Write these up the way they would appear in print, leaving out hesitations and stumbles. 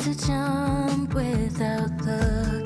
to jump without looking.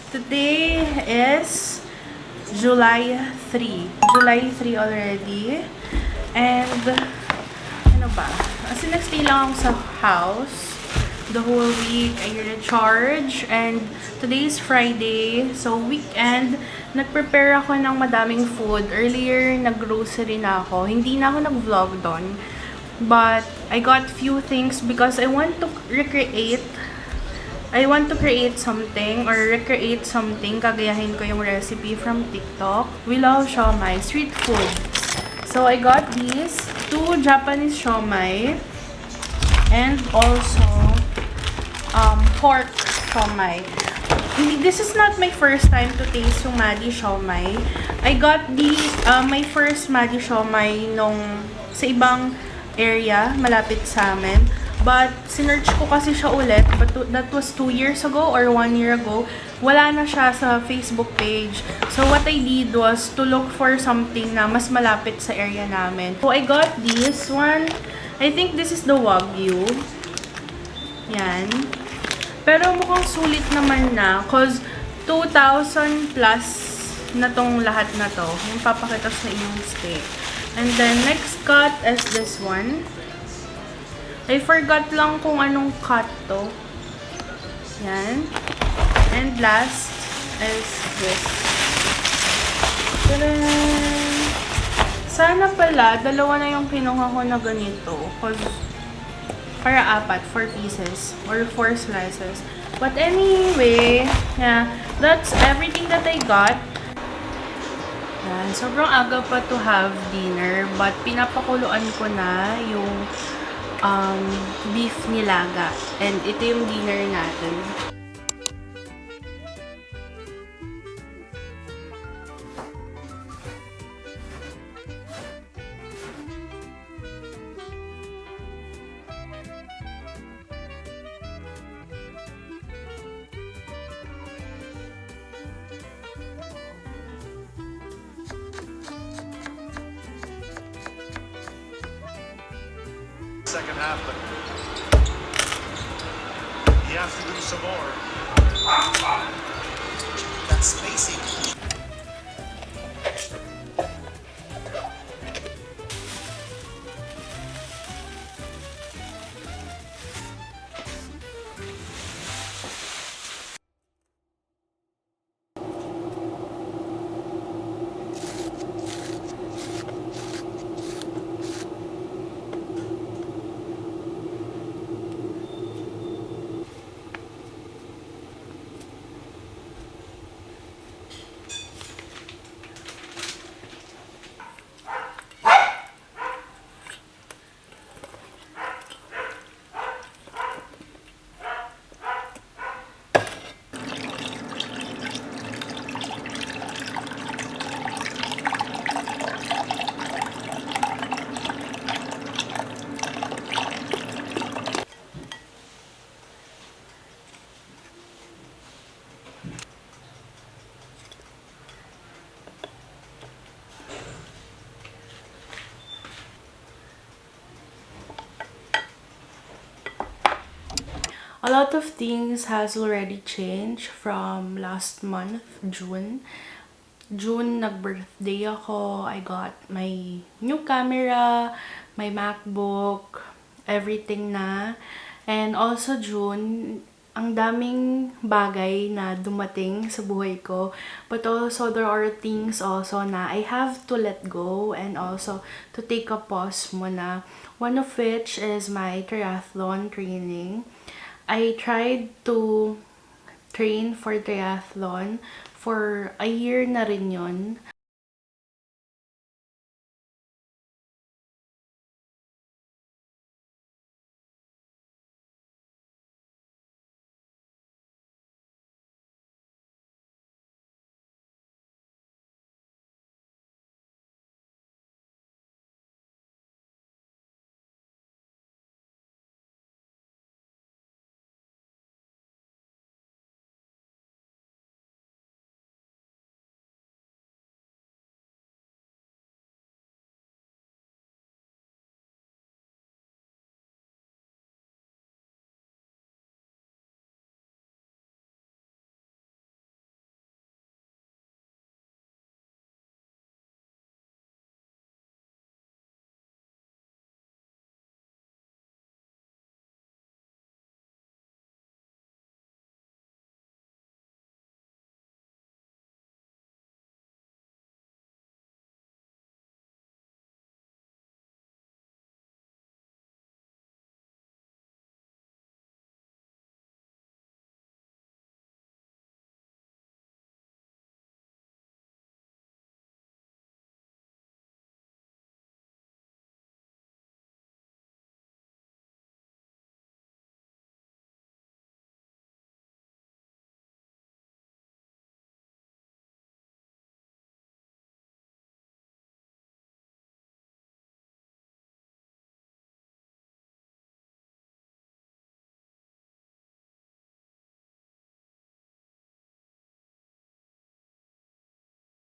Today is July 3. July 3 already. And, ano ba? Kasi nag-stay lang ako sa house the whole week. I recharge. And today is Friday. So, weekend. Nag-prepare ako ng madaming food. Earlier, nag-grocery na ako. Hindi na ako nag-vlog doon. But, I got few things because I want to create something or recreate something. Kagayahin ko yung recipe from TikTok. We love siomai, street food. So, I got these 2 Japanese siomai and also pork siomai. This is not my first time to taste yung Maggi siomai. I got my first Maggi siomai sa ibang area, malapit sa amin. But, sinearch ko kasi siya ulit. But that was 2 years ago or 1 year ago. Wala na siya sa Facebook page. So, what I did was to look for something na mas malapit sa area namin. So, I got this one. I think this is the Wagyu. Yan. Pero mukhang sulit naman na. Cause, 2,000 plus na tong lahat na to. Yung papakita sa inyong steak. And then, next cut is this one. I forgot lang kung anong cut to. Yan. And last is this. Tadaan! Sana pala, dalawa na yung kinuha ko na ganito. Cause, para 4 pieces. Or 4 slices. But anyway, yeah, that's everything that I got. Yan. Sobrang aga pa to have dinner. But pinapakuluan ko na yung beef nilaga. And ito yung dinner natin. Second half, but you have to do some more. That's spacing. A lot of things has already changed from last month, June. June, nag-birthday ako. I got my new camera, my MacBook, everything na. And also June, ang daming bagay na dumating sa buhay ko. But also, there are things also na I have to let go and also to take a pause muna. One of which is my triathlon training. I tried to train for triathlon for a year na rin yun.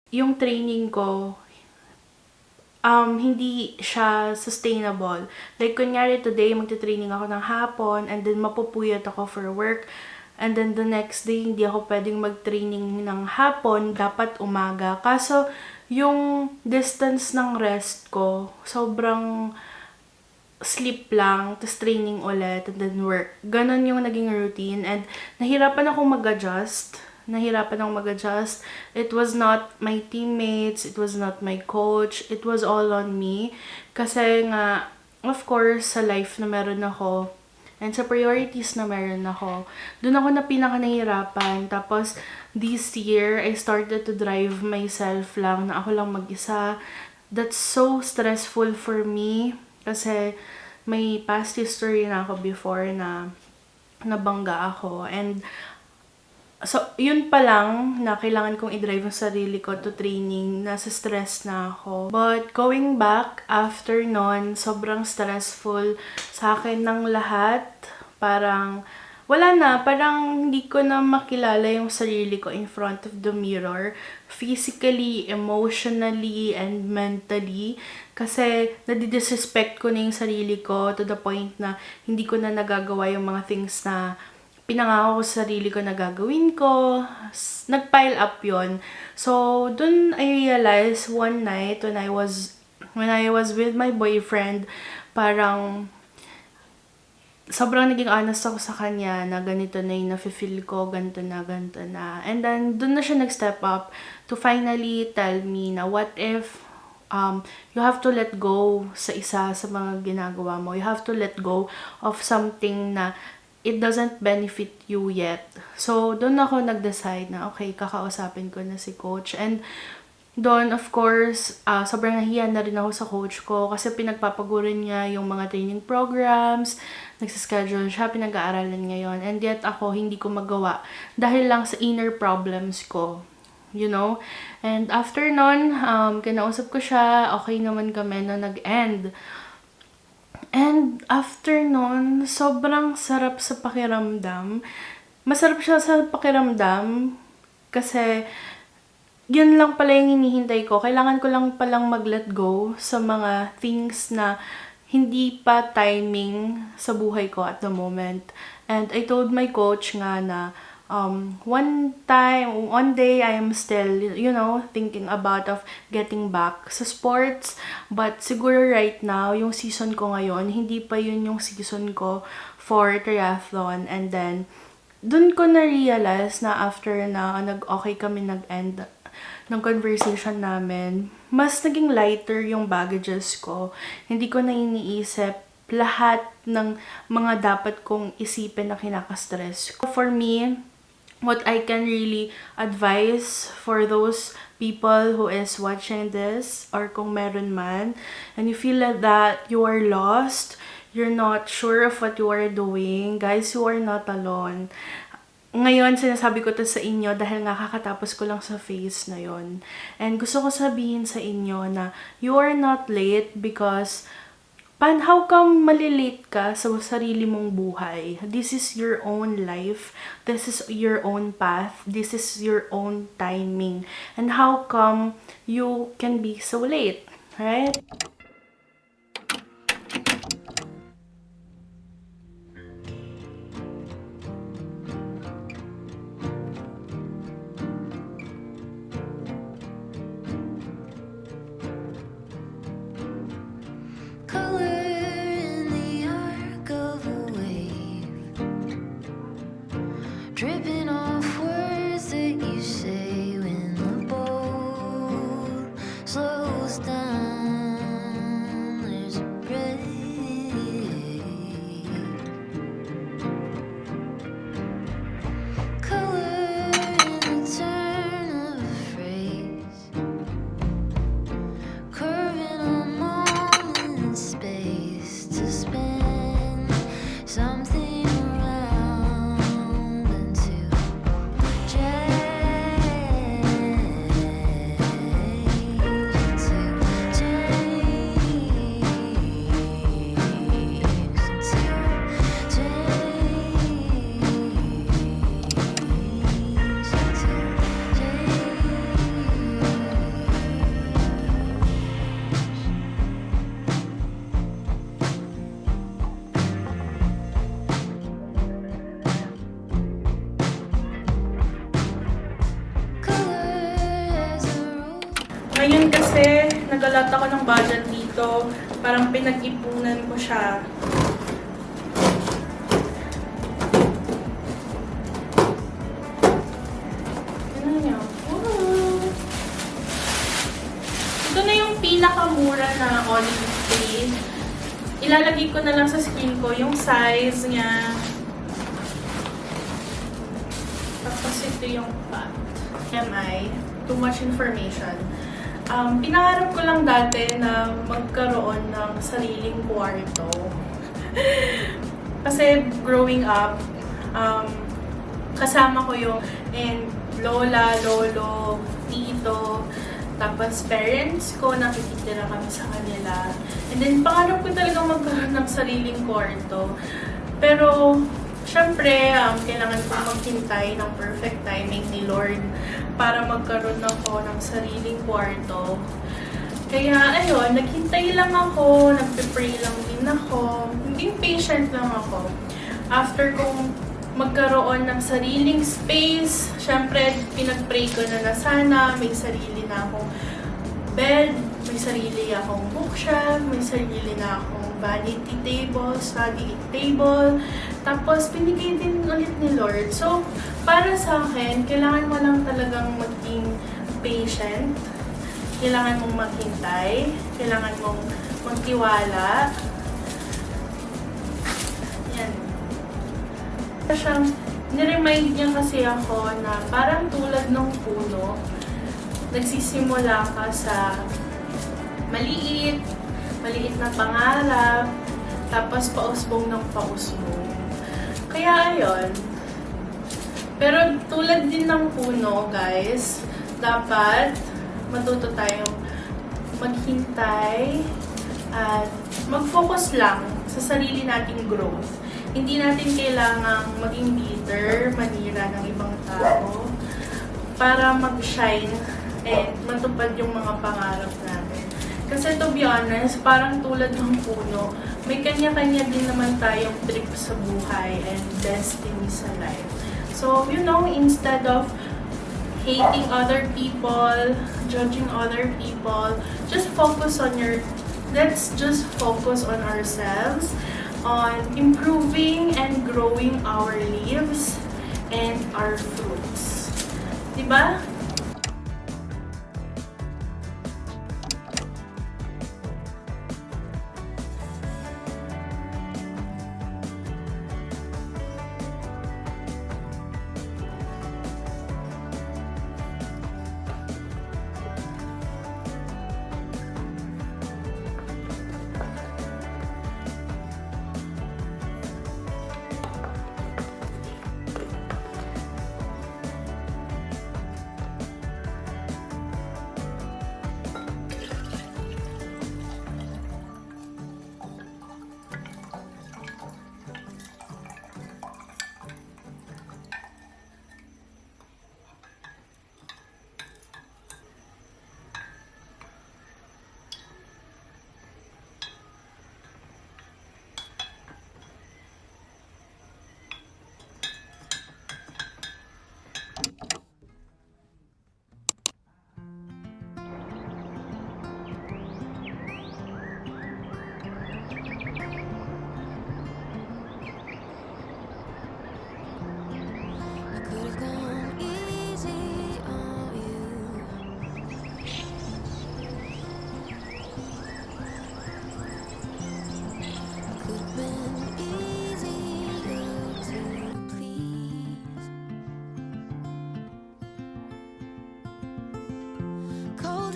yung training ko, hindi siya sustainable. Like, kunyari today, magte-training ako ng hapon, and then mapupuyat ako for work, and then the next day, hindi ako pwedeng mag-training ng hapon, dapat umaga. Kaso, yung distance ng rest ko, sobrang sleep lang, tapos training ulit, and then work. Ganon yung naging routine, and nahirapan akong mag-adjust. It was not my teammates, it was not my coach, it was all on me. Kasi nga, of course, sa life na meron ako, and sa priorities na meron ako, dun ako na pinaka nahihirapan. Tapos, this year, I started to drive myself lang, na ako lang mag-isa. That's so stressful for me, kasi may past history na ako before na nabangga ako. And so, yun pa lang na kailangan kong i-drive yung sarili ko to training. Nasa stress na ako. But going back, after nun, sobrang stressful sa akin ng lahat. Parang, wala na. Parang hindi ko na makilala yung sarili ko in front of the mirror. Physically, emotionally, and mentally. Kasi, nadidisrespect ko na yung sarili ko to the point na hindi ko na nagagawa yung mga things na pinangako ko sa sarili ko na gagawin ko. Nag-pile up yon. So, dun I realized one night when I was with my boyfriend, parang sobrang naging honest ako sa kanya na ganito na yung nafe-feel ko, ganito na. And then, dun na siya nag-step up to finally tell me na what if you have to let go sa isa sa mga ginagawa mo. You have to let go of something na it doesn't benefit you yet. So, doon ako nag-decide na, okay, kakausapin ko na si coach. And doon, of course, sobrang nahiya na rin ako sa coach ko kasi pinagpapaguran niya yung mga training programs, nagsischedule siya, pinag-aaralan ngayon. And yet, ako, hindi ko magawa dahil lang sa inner problems ko. You know? And after nun, kinausap ko siya, okay naman kami na nag-end. And after nun, sobrang sarap sa pakiramdam. Masarap siya sa pakiramdam kasi yun lang pala yung hinihintay ko. Kailangan ko lang palang mag-let go sa mga things na hindi pa timing sa buhay ko at the moment. And I told my coach nga na one day, I am still, thinking about of getting back sa sports. But siguro right now, yung season ko ngayon, hindi pa yun yung season ko for triathlon. And then, dun ko na-realize na after na okay kami nag-end ng conversation namin, mas naging lighter yung baggages ko. Hindi ko na iniisip lahat ng mga dapat kong isipin na kinaka-stress. For me, what I can really advise for those people who is watching this, or kung meron man, and you feel that you are lost, you're not sure of what you are doing, guys, you are not alone. Ngayon, sinasabi ko to sa inyo dahil nga kakatapos ko lang sa phase na yon. And gusto ko sabihin sa inyo na you are not late because how come malilate ka sa sarili mong buhay? This is your own life. This is your own path. This is your own timing. And how come you can be so late? Right? Dripping off words that you say when the boat slows down. naglalat ako ng budget dito. Parang pinag-ipunan ko siya. Ano niya? Ito na yung pinakamura na olive paste. Ilalagay ko na lang sa skin ko yung size niya. Tapos ito yung pot. MI. Too much information. Pinangarap ko lang dati na magkaroon ng sariling kwarto. Kasi growing up, kasama ko yung lola, lolo, tito, tapos parents ko, nakikitira kami sa kanila. And then, pangarap ko talaga magkaroon ng sariling kwarto. Pero, syempre, kailangan ko maghintay ng perfect timing ni Lord para magkaroon ako ng sariling kwarto. Kaya, ayun, naghintay lang ako, nagpe-pray lang din ako, hindi patient lang ako. After kong magkaroon ng sariling space, syempre, pinag-pray ko na sana may sarili na akong bed, may sarili akong bookshelf, may sarili na akong vanity table, study table. Tapos, binigay din ulit ni Lord. So, para sa akin, kailangan mo lang talagang maging patient. Kailangan mong maghintay. Kailangan mong magtiwala. Yan. Niremind niya kasi ako na parang tulad ng puno, nagsisimula ka sa maliit na pangarap, tapos pausbong ng pausbong. Kaya ayun. Pero tulad din ng puno, guys, dapat matuto tayong maghintay at mag-focus lang sa sarili nating growth. Hindi natin kailangang maging bitter, manira ng ibang tao para mag-shine and matupad yung mga pangarap natin. Kasi to be honest, parang tulad ng puno, may kanya-kanya din naman tayong trip sa buhay and destiny sa life. So, you know, instead of hating other people, judging other people, let's just focus on ourselves, on improving and growing our leaves and our fruits. Diba?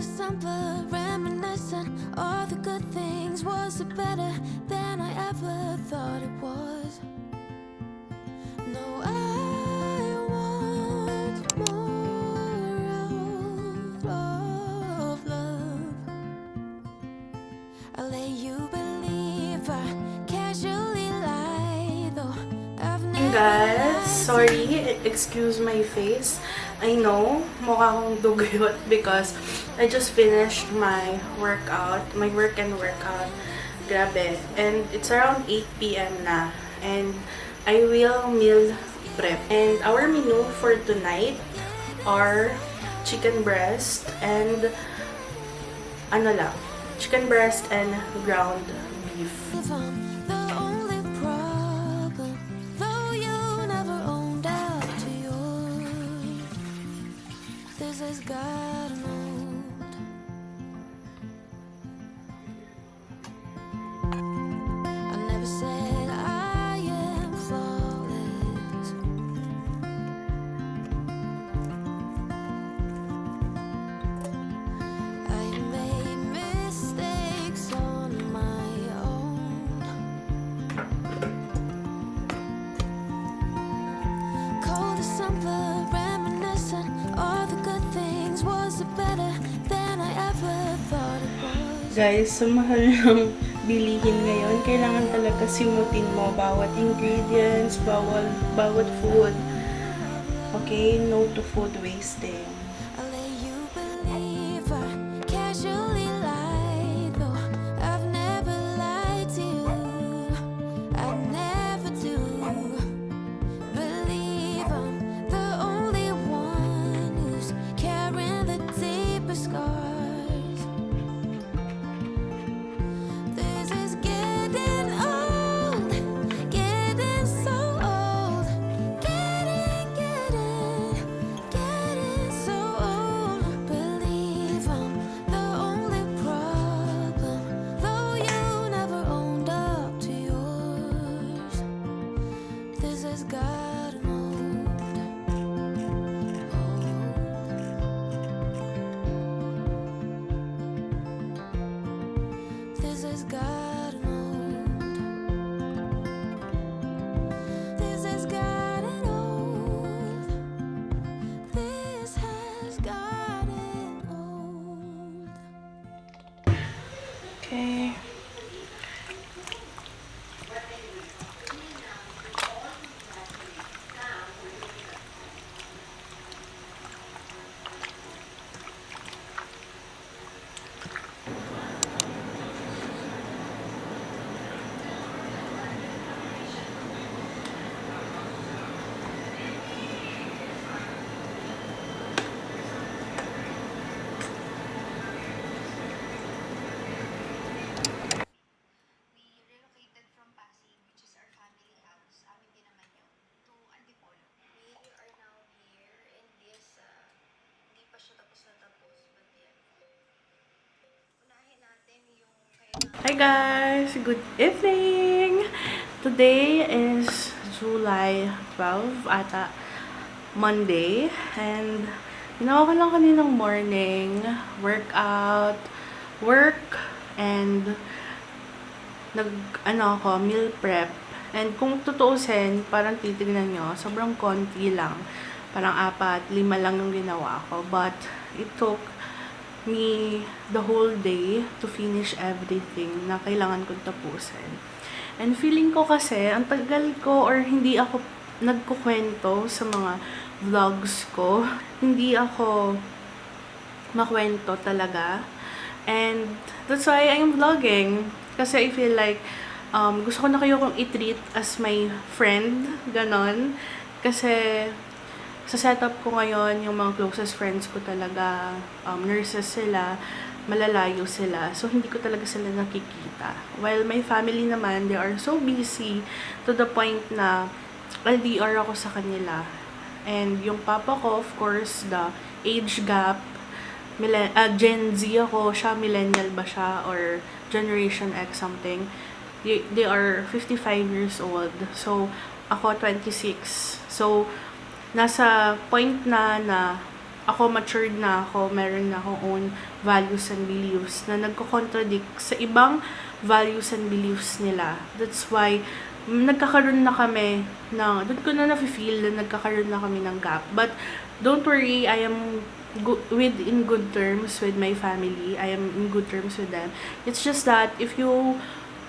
December, reminiscent all the good things. Was it better than I ever thought it was? No, I want more of love. I let you believe I casually lie, though I've never. Guys, sorry, excuse my face. I know, mukha akong dugayot because I just finished my workout, my work and workout. Grabe. And it's around 8 p.m. na. And I will meal prep. And our menu for tonight are chicken breast and ano lang, chicken breast and ground beef. If I'm the only problem, though you never owned up to yours, this has gotten old. I never said I am flawless. I made mistakes on my own. Cold December, reminiscent. All the good things, was it better than I ever thought it was? Guys, sa mahal ng bilihin ngayon, kailangan talaga simutin mo bawat ingredients, bawat food. Okay? No to food wasting. I'll let you believe I casually lied, though I've never lied to you. I never do. Believe I'm the only one who's carrying the deepest scars. This is getting old, getting so old, getting so old. Believe I'm the only problem, though you never owned up to yours. This has gotten old. This has gotten old. This has gotten old. This has gotten old. Okay. We relocated from Pasig, which is our family house, amin din naman yun, to Antipolo. We are now here in this, hindi pa siya tapos na tapos, but yeah. Unahin natin yung kailangan. Hi guys! Good evening! Today is July 12 ata, Monday. And ginawa ko lang kaninang morning, workout, work, and meal prep. And kung tutuusin, parang titignan nyo, sobrang konti lang. Parang 4, 5 lang yung ginawa ko. But it took me the whole day to finish everything na kailangan kong tapusin. And feeling ko kasi, ang tagal ko or hindi ako nagkukwento sa mga vlogs ko. Hindi ako makwento talaga. And that's why I'm vlogging. Kasi I feel like gusto ko na kayo kong i-treat as my friend. Ganon. Kasi sa setup ko ngayon, yung mga closest friends ko talaga, nurses sila, malalayo sila. So, hindi ko talaga sila nakikita. While my family naman, they are so busy to the point na LDR ako sa kanila. And yung papa ko, of course, the age gap, Gen Z ako, siya millennial ba siya or Generation X something. They are 55 years old. So, ako 26. So, nasa point na ako matured na ako, meron na akong own values and beliefs na nagko-contradict sa ibang values and beliefs nila. That's why nagkakaroon na kami na, doon ko na na-feel na nagkakaroon na kami ng gap. But don't worry, I am in good terms with my family. I am in good terms with them. It's just that if you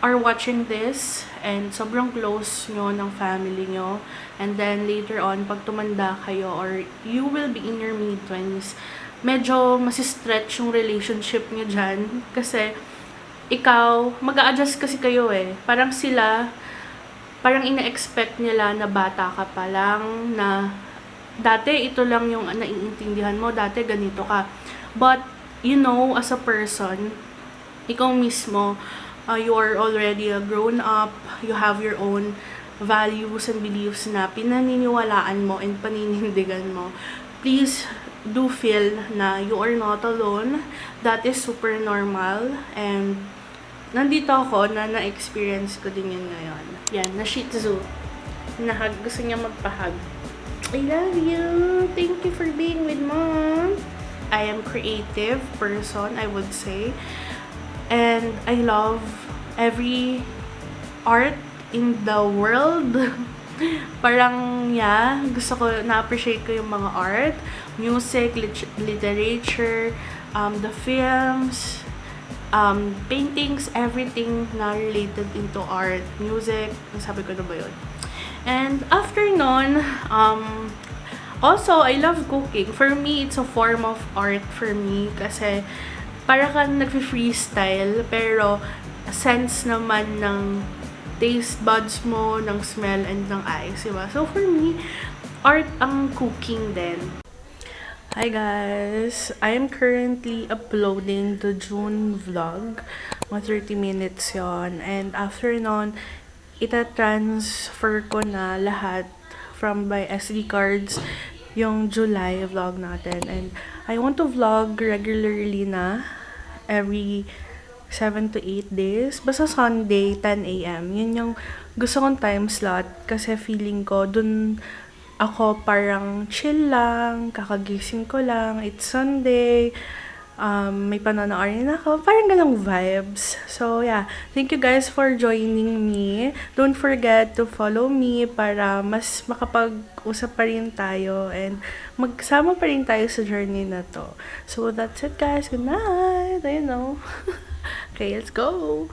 are watching this and sobrang close nyo ng family nyo, and then later on, pag tumanda kayo or you will be in your mid-20s, medyo masistretch yung relationship nyo dyan. Kasi ikaw, mag-a-adjust kasi kayo eh. Parang sila, parang ina-expect nila na bata ka pa lang, na dati ito lang yung naiintindihan mo, dati ganito ka. But, you know, as a person, ikaw mismo, you are already a grown up, you have your own values and beliefs na pinaniniwalaan mo and paninindigan mo. Please do feel na you are not alone. That is super normal, and nandito ako na na-experience ko din yun ngayon. Yan, na Shih Tzu. Nahag, gusto niya magpahag. I love you! Thank you for being with mom! I am creative person, I would say. And I love every art in the world. Parang, yeah, gusto ko, na-appreciate ko yung mga art, music, literature, the films, paintings, everything na related into art, music, sabi ko na ba yun? And after nun, also, I love cooking. For me, it's a form of art for me kasi para kang nag-freestyle pero sense naman ng taste buds mo, ng smell, and ng eyes, diba? So, for me, art ang cooking din. Hi guys! I am currently uploading the June vlog. Mga 30 minutes yon. And after nun, ita-transfer ko na lahat from my SD cards yung July vlog natin. And I want to vlog regularly na every 7 to 8 days. Basta Sunday, 10 a.m. Yun yung gusto kong time slot kasi feeling ko dun ako parang chill lang, kakagising ko lang, it's Sunday, may panonoorin ako, parang ganong vibes. So yeah, thank you guys for joining me. Don't forget to follow me para mas makapag-usap pa rin tayo and magsama pa rin tayo sa journey na to. So that's it guys, good night, I know. Okay, let's go!